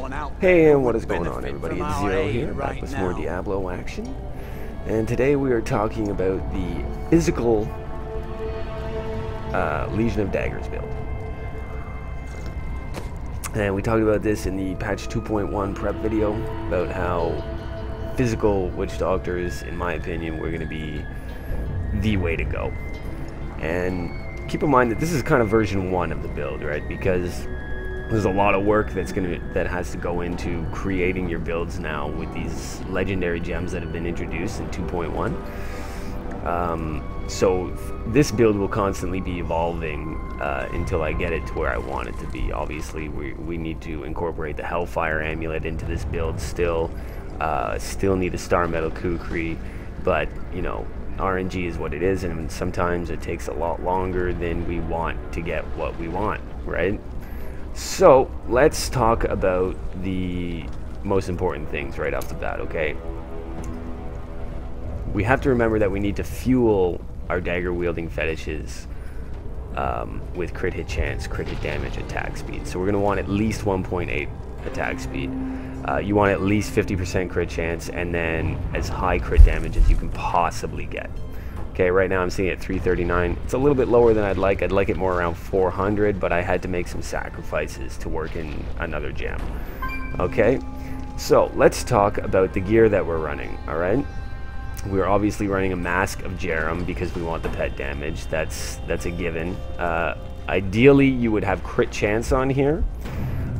someone out Hey, there and who what would is going on, benefit everybody? from It's our Zero aid here, back right with now. more Diablo action. And today we are talking about the physical Legion of Daggers build. And we talked about this in the patch 2.1 prep video, about how physical Witch Doctors, in my opinion, were going to be the way to go. And keep in mind that this is kind of version 1 of the build, right? Because there's a lot of work that has to go into creating your builds now with these legendary gems that have been introduced in 2.1. So this build will constantly be evolving until I get it to where I want it to be. Obviously, we need to incorporate the Hellfire Amulet into this build still. Still need a Star Metal Kukri, but you know, RNG is what it is, and sometimes it takes a lot longer than we want to get what we want, right? So let's talk about the most important things right off the bat, okay? We have to remember that we need to fuel our dagger wielding fetishes with crit hit chance, crit hit damage, attack speed. So we're going to want at least 1.8 attack speed. You want at least 50% crit chance, and then as high crit damage as you can possibly get. Okay, right now I'm seeing it at 339. It's a little bit lower than I'd like. I'd like it more around 400, but I had to make some sacrifices to work in another gem. Okay, so let's talk about the gear that we're running, alright? We're obviously running a Mask of Jerem because we want the pet damage. That's a given. Ideally, you would have crit chance on here.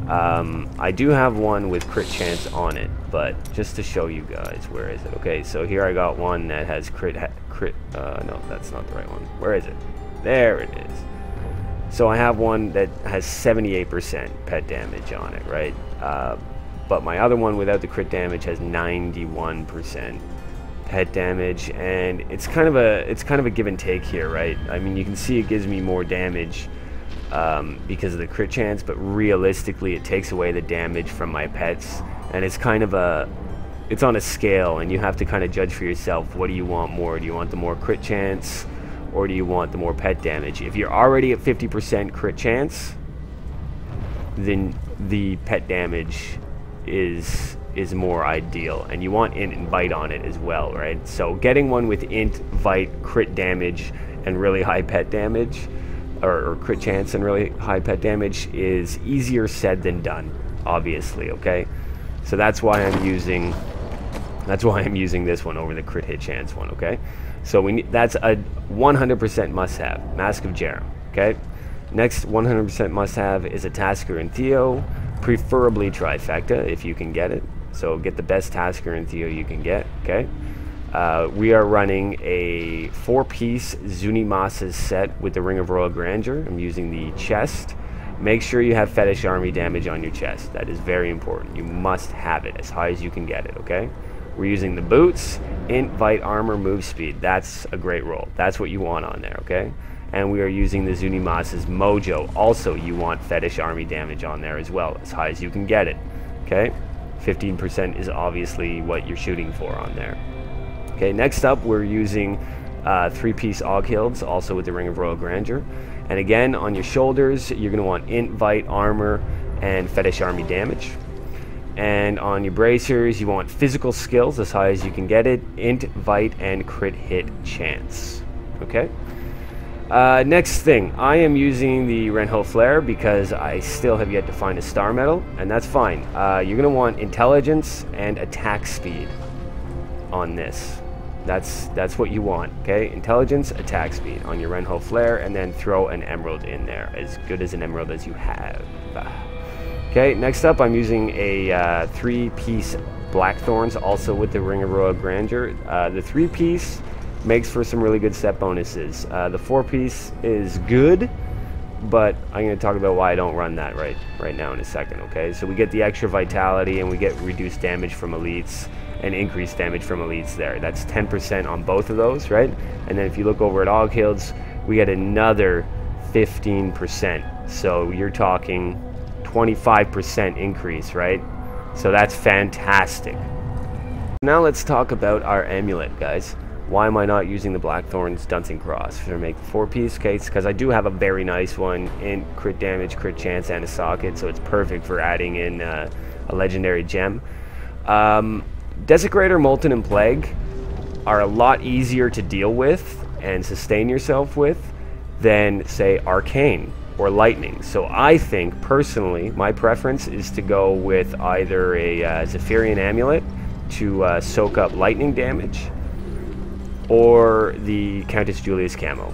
I do have one with crit chance on it, but just to show you guys, where is it? Okay, so here I got one that has no, that's not the right one. Where is it? There it is. So I have one that has 78% pet damage on it, right? But my other one without the crit damage has 91% pet damage, and it's kind of a give and take here, right? I mean, you can see it gives me more damage because of the crit chance, but realistically it takes away the damage from my pets, and it's kind of it's on a scale, and you have to kind of judge for yourself. What do you want more? Do you want the more crit chance, or do you want the more pet damage? If you're already at 50% crit chance, then the pet damage is more ideal, and you want int and bite on it as well, right? So getting one with int, bite, crit damage, and really high pet damage, or crit chance and really high pet damage, is easier said than done, obviously. Okay, so that's why I'm using this one over the crit hit chance one. Okay, so that's a 100% must-have, Mask of Jerem. Okay, next 100% must-have is a Tasker and Theo, preferably trifecta if you can get it. So get the best Tasker and Theo you can get. Okay, we are running a 4-piece Zunimasa's set with the Ring of Royal Grandeur. I'm using the chest. Make sure you have Fetish Army damage on your chest. That is very important. You must have it as high as you can get it, okay? We're using the boots, int, bite, armor, move speed. That's a great roll. That's what you want on there, okay? And we are using the Zunimasa's Mojo. Also, you want Fetish Army damage on there as well, as high as you can get it, okay? 15% is obviously what you're shooting for on there. Okay, next up we're using 3-piece Oghilds, also with the Ring of Royal Grandeur. And again, on your shoulders, you're going to want int, bite, armor, and Fetish Army damage. And on your bracers, you want physical skills as high as you can get it, int, bite, and crit hit chance. Okay? Next thing, I am using the Renho Flare because I still have yet to find a Star Metal, and that's fine. You're going to want intelligence and attack speed on this. That's what you want, okay? Intelligence, attack speed on your Renho Flare, and then throw an emerald in there, as good as an emerald as you have. Okay, next up I'm using a 3-piece Blackthorns, also with the Ring of Royal Grandeur. The 3-piece makes for some really good set bonuses. The 4-piece is good, but I'm going to talk about why I don't run that right now in a second, okay? So we get the extra vitality, and we get reduced damage from elites, and increased damage from elites there. That's 10% on both of those, right? And then if you look over at Oghilds, we get another 15%. So you're talking 25% increase, right? So that's fantastic. Now let's talk about our amulet, guys. Why am I not using the Blackthorn's Dunsing Cross to make the 4-piece case? Because I do have a very nice one in crit damage, crit chance, and a socket, so it's perfect for adding in a legendary gem. Desecrator, Molten, and Plague are a lot easier to deal with and sustain yourself with than, say, Arcane or Lightning. So I think, personally, my preference is to go with either a Zephyrian Amulet to soak up lightning damage, or the Countess Julia's camo.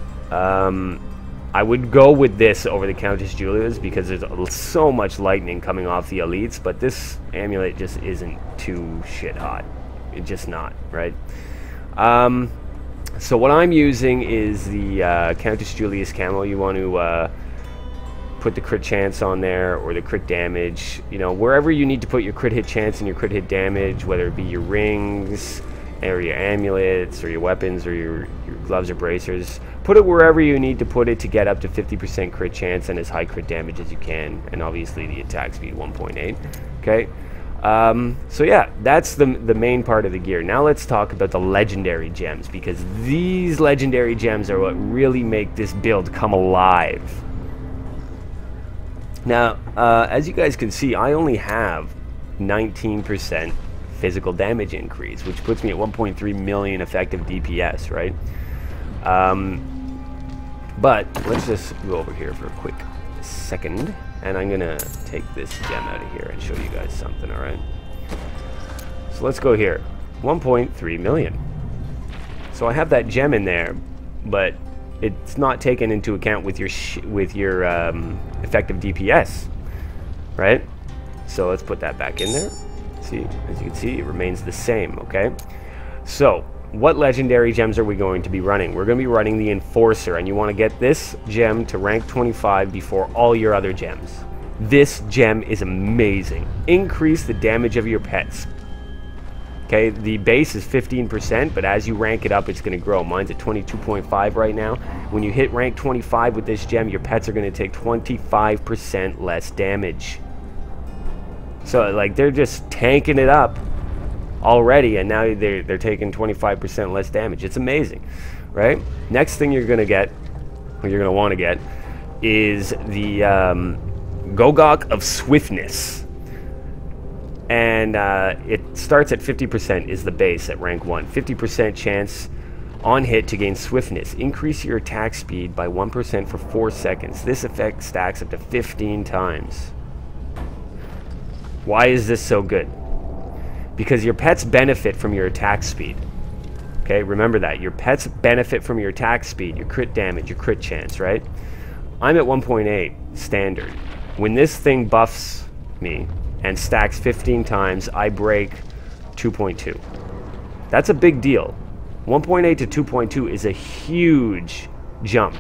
I would go with this over the Countess Julia's because there's so much lightning coming off the elites, but this amulet just isn't too shit hot. It's just not, right? So what I'm using is the Countess Julia's camo. You want to put the crit chance on there, or the crit damage, you know, wherever you need to put your crit hit chance and your crit hit damage, whether it be your rings or your amulets or your weapons or your gloves or bracers. Put it wherever you need to put it to get up to 50% crit chance and as high crit damage as you can, and obviously the attack speed 1.8. Okay, so yeah, that's the main part of the gear. Now let's talk about the legendary gems, because these legendary gems are what really make this build come alive. Now, as you guys can see, I only have 19% physical damage increase, which puts me at 1.3 million effective DPS, right? But let's just go over here for a quick second, and I'm gonna take this gem out of here and show you guys something. All right, so let's go here. 1.3 million. So I have that gem in there, but it's not taken into account with your effective DPS, right? So let's put that back in there. See, as you can see, it remains the same. Okay, so what legendary gems are we going to be running? We're going to be running the Enforcer, and you want to get this gem to rank 25 before all your other gems. This gem is amazing. Increase the damage of your pets. Okay, the base is 15%, but as you rank it up, it's going to grow. Mine's at 22.5 right now. When you hit rank 25 with this gem, your pets are going to take 25% less damage. So, like, they're just tanking it up already, and now they're taking 25% less damage. It's amazing, right? Next thing you're going to get, or you're going to want to get, is the Gogok of Swiftness. And it starts at 50% is the base at rank 1. 50% chance on hit to gain swiftness. Increase your attack speed by 1% for 4 seconds. This effect stacks up to 15 times. Why is this so good? Because your pets benefit from your attack speed. Okay, remember that. Your pets benefit from your attack speed, your crit damage, your crit chance, right? I'm at 1.8 standard. When this thing buffs me and stacks 15 times, I break 2.2. That's a big deal. 1.8 to 2.2 is a huge jump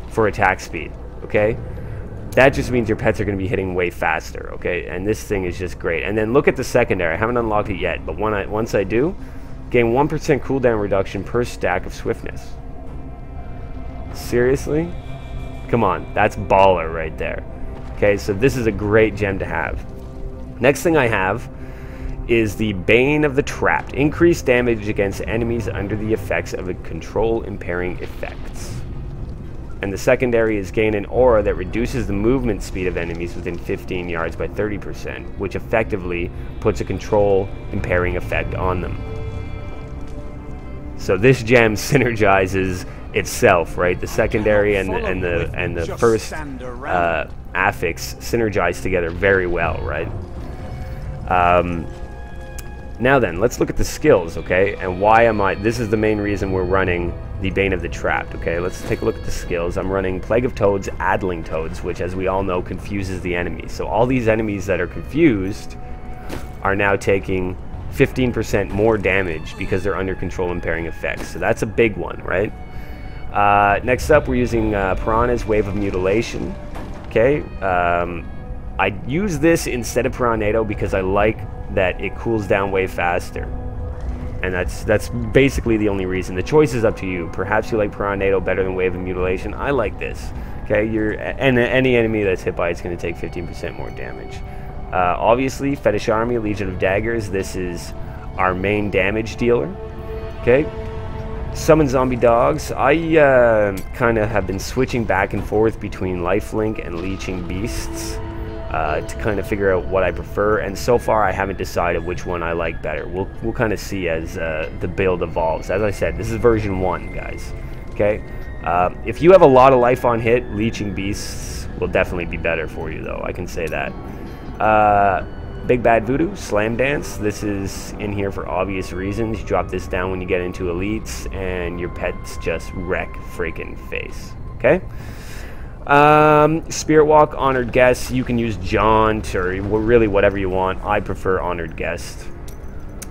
for attack speed, okay? That just means your pets are going to be hitting way faster, okay? And this thing is just great. And then look at the secondary. I haven't unlocked it yet, but once I do, gain 1% cooldown reduction per stack of swiftness. Seriously? Come on, that's baller right there. Okay, so this is a great gem to have. Next thing I have is the Bane of the Trapped. Increased damage against enemies under the effects of a control impairing effects. And the secondary is gain an aura that reduces the movement speed of enemies within 15 yards by 30%, which effectively puts a control impairing effect on them. So this gem synergizes itself, right? The secondary and the first affix synergize together very well, right? Now then, let's look at the skills, okay? And why am I... This is the main reason we're running the Bane of the Trapped, okay? Let's take a look at the skills. I'm running Plague of Toads, Addling Toads, which, as we all know, confuses the enemy. So all these enemies that are confused are now taking 15% more damage because they're under control impairing effects. So that's a big one, right? Next up, we're using Piranha's Wave of Mutilation, okay? I use this instead of Piranhado because I like that it cools down way faster. And that's basically the only reason. The choice is up to you. Perhaps you like Piranhado better than Wave of Mutilation. I like this. Okay, and any enemy that's hit by it's going to take 15% more damage. Obviously, Fetish Army, Legion of Daggers. This is our main damage dealer. Okay. Summon Zombie Dogs. I kind of have been switching back and forth between Lifelink and Leeching Beasts. to kind of figure out what I prefer, and so far I haven't decided which one I like better. We'll kind of see as the build evolves. As I said, this is version 1, guys. Okay, if you have a lot of life on hit, leeching beasts will definitely be better for you, though. I can say that. Big Bad Voodoo, Slam Dance. This is in here for obvious reasons. You drop this down when you get into elites, and your pets just wreck freaking face. Okay. Spirit Walk, Honored Guest. You can use Jaunt or really whatever you want. I prefer Honored Guest.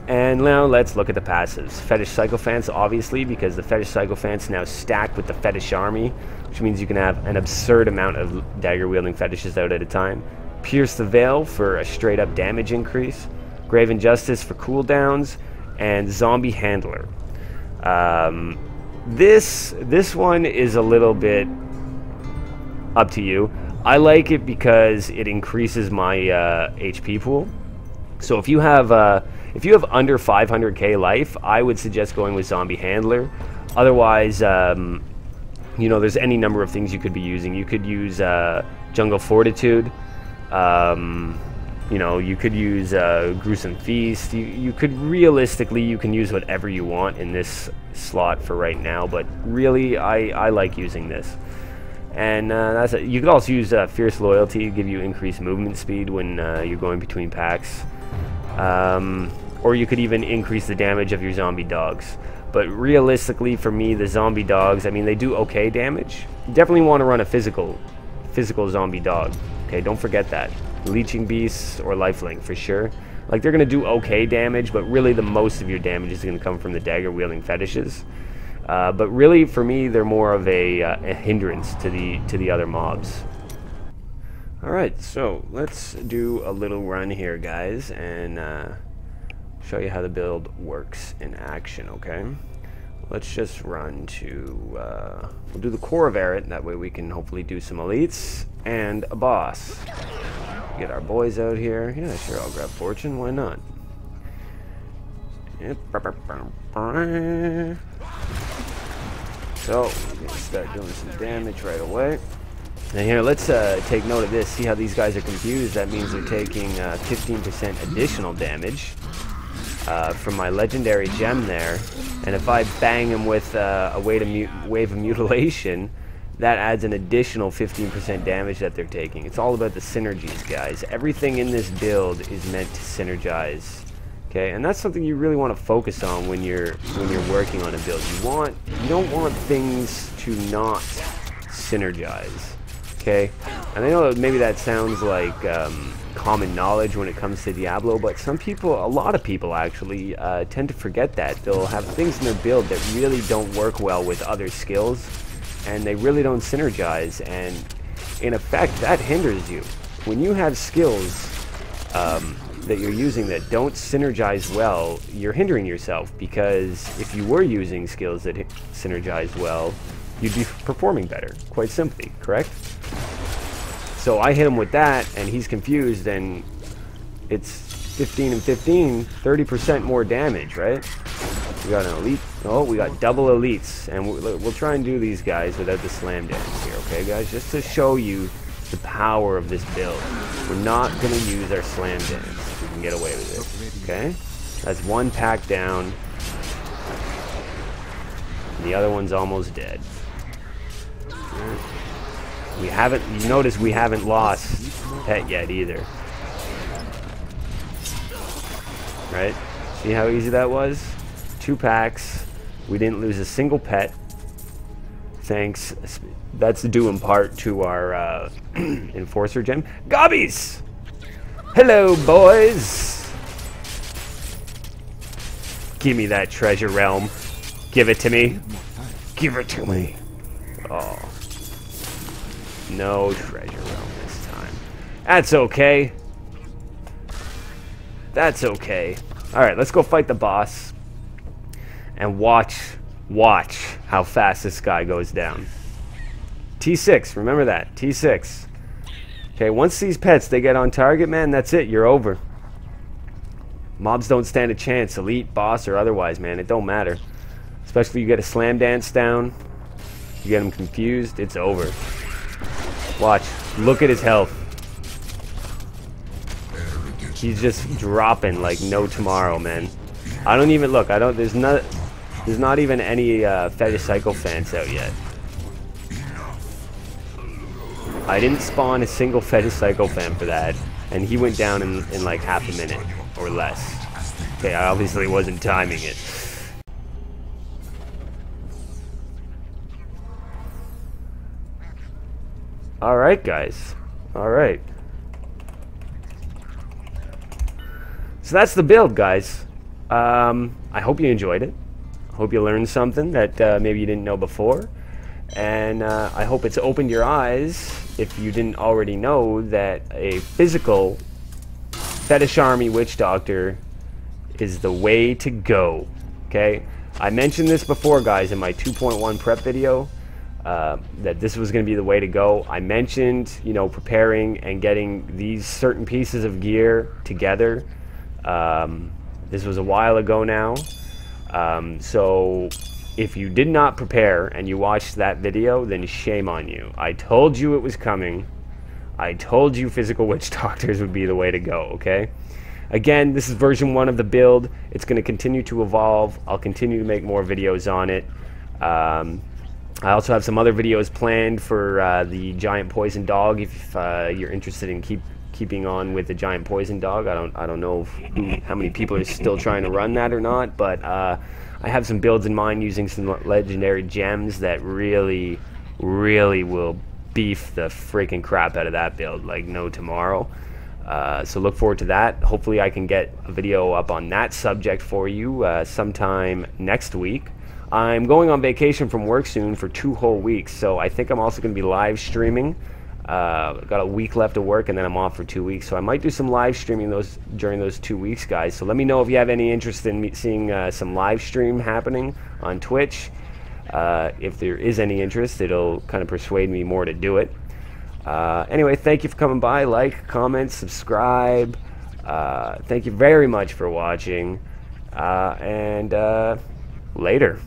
And now let's look at the passives. Fetish Sycophants, obviously, because the Fetish Sycophants now stack with the Fetish Army, which means you can have an absurd amount of dagger-wielding fetishes out at a time. Pierce the Veil for a straight-up damage increase. Grave Injustice for cooldowns. And Zombie Handler. This one is a little bit up to you. I like it because it increases my HP pool. So if you have under 500k life, I would suggest going with Zombie Handler. Otherwise, you know, there's any number of things you could be using. You could use Jungle Fortitude. You know, you could use Gruesome Feast. You could realistically, you can use whatever you want in this slot for right now. But really, I like using this. And that's it. You could also use Fierce Loyalty to give you increased movement speed when you're going between packs. Or you could even increase the damage of your zombie dogs. But realistically, for me, the zombie dogs, I mean, they do okay damage. You definitely want to run a physical zombie dog. Okay, don't forget that. Leeching Beasts or Lifelink for sure. Like, they're going to do okay damage, but really the most of your damage is going to come from the dagger-wielding fetishes. But really, for me, they're more of a hindrance to the other mobs. Alright, so let's do a little run here, guys, and show you how the build works in action, okay? Let's just run to... we'll do the core of Eret, that way we can hopefully do some elites and a boss. Get our boys out here. Yeah, sure, I'll grab Fortune, why not? So, we're going to start doing some damage right away. Now here, let's take note of this. See how these guys are confused? That means they're taking 15% additional damage from my legendary gem there. And if I bang them with a wave of mutilation, that adds an additional 15% damage that they're taking. It's all about the synergies, guys. Everything in this build is meant to synergize. Okay, and that's something you really want to focus on when you're working on a build. You don't want things to not synergize. Okay, and I know that maybe that sounds like common knowledge when it comes to Diablo, but a lot of people actually tend to forget that. They'll have things in their build that really don't work well with other skills, and they really don't synergize, and in effect that hinders you. When you have skills that you're using that don't synergize well, you're hindering yourself, because if you were using skills that synergize well, you'd be performing better, quite simply, correct? So I hit him with that, and he's confused, and it's 15 and 15, 30% more damage, right? We got an elite. Oh, we got double elites, and we'll try and do these guys without the slam dance here, okay, guys? Just to show you the power of this build. We're not going to use our slam dance. We can get away with it, okay? That's one pack down. And the other one's almost dead. You notice we haven't lost pet yet either. Right? See how easy that was? 2 packs. We didn't lose a single pet. Thanks. That's due in part to our Enforcer gem. Gobbies! Hello, boys! Give me that treasure realm. Give it to me. Give it to me. Oh. No treasure realm this time. That's okay. That's okay. Alright, let's go fight the boss. And watch how fast this guy goes down. T6, remember that. T6. Okay, once these pets, they get on target, man, that's it. You're over. Mobs don't stand a chance. Elite, boss, or otherwise, man. It don't matter. Especially if you get a slam dance down. You get them confused, it's over. Watch. Look at his health. He's just dropping like no tomorrow, man. I don't even look. I don't. There's not even any Fetish Psycho fans out yet. I didn't spawn a single Fetish Psycho fan for that, and he went down in like half a minute or less. Okay, I obviously wasn't timing it. Alright, guys. Alright. So that's the build, guys. I hope you enjoyed it. I hope you learned something that maybe you didn't know before. And I hope it's opened your eyes, if you didn't already know, that a physical Fetish Army Witch Doctor is the way to go. Okay? I mentioned this before, guys, in my 2.1 prep video, that this was going to be the way to go. I mentioned, you know, preparing and getting these certain pieces of gear together. This was a while ago now. So if you did not prepare and you watched that video, then shame on you. I told you it was coming. I told you physical witch doctors would be the way to go, okay? Again, this is version 1 of the build. It's going to continue to evolve. I'll continue to make more videos on it. I also have some other videos planned for the giant poison dog. If you're interested in keeping on with the giant poison dog, I don't know how many people are still trying to run that or not, but I have some builds in mind using some legendary gems that really will beef the freaking crap out of that build like no tomorrow. So look forward to that. Hopefully I can get a video up on that subject for you sometime next week. I'm going on vacation from work soon for 2 whole weeks, so I think I'm also going to be live streaming. Got a week left of work, and then I'm off for 2 weeks, so I might do some live streaming during those 2 weeks, guys. So let me know if you have any interest in seeing some live stream happening on Twitch. If there is any interest, it'll kind of persuade me more to do it. Anyway, thank you for coming by. Like, comment, subscribe. Thank you very much for watching, and later.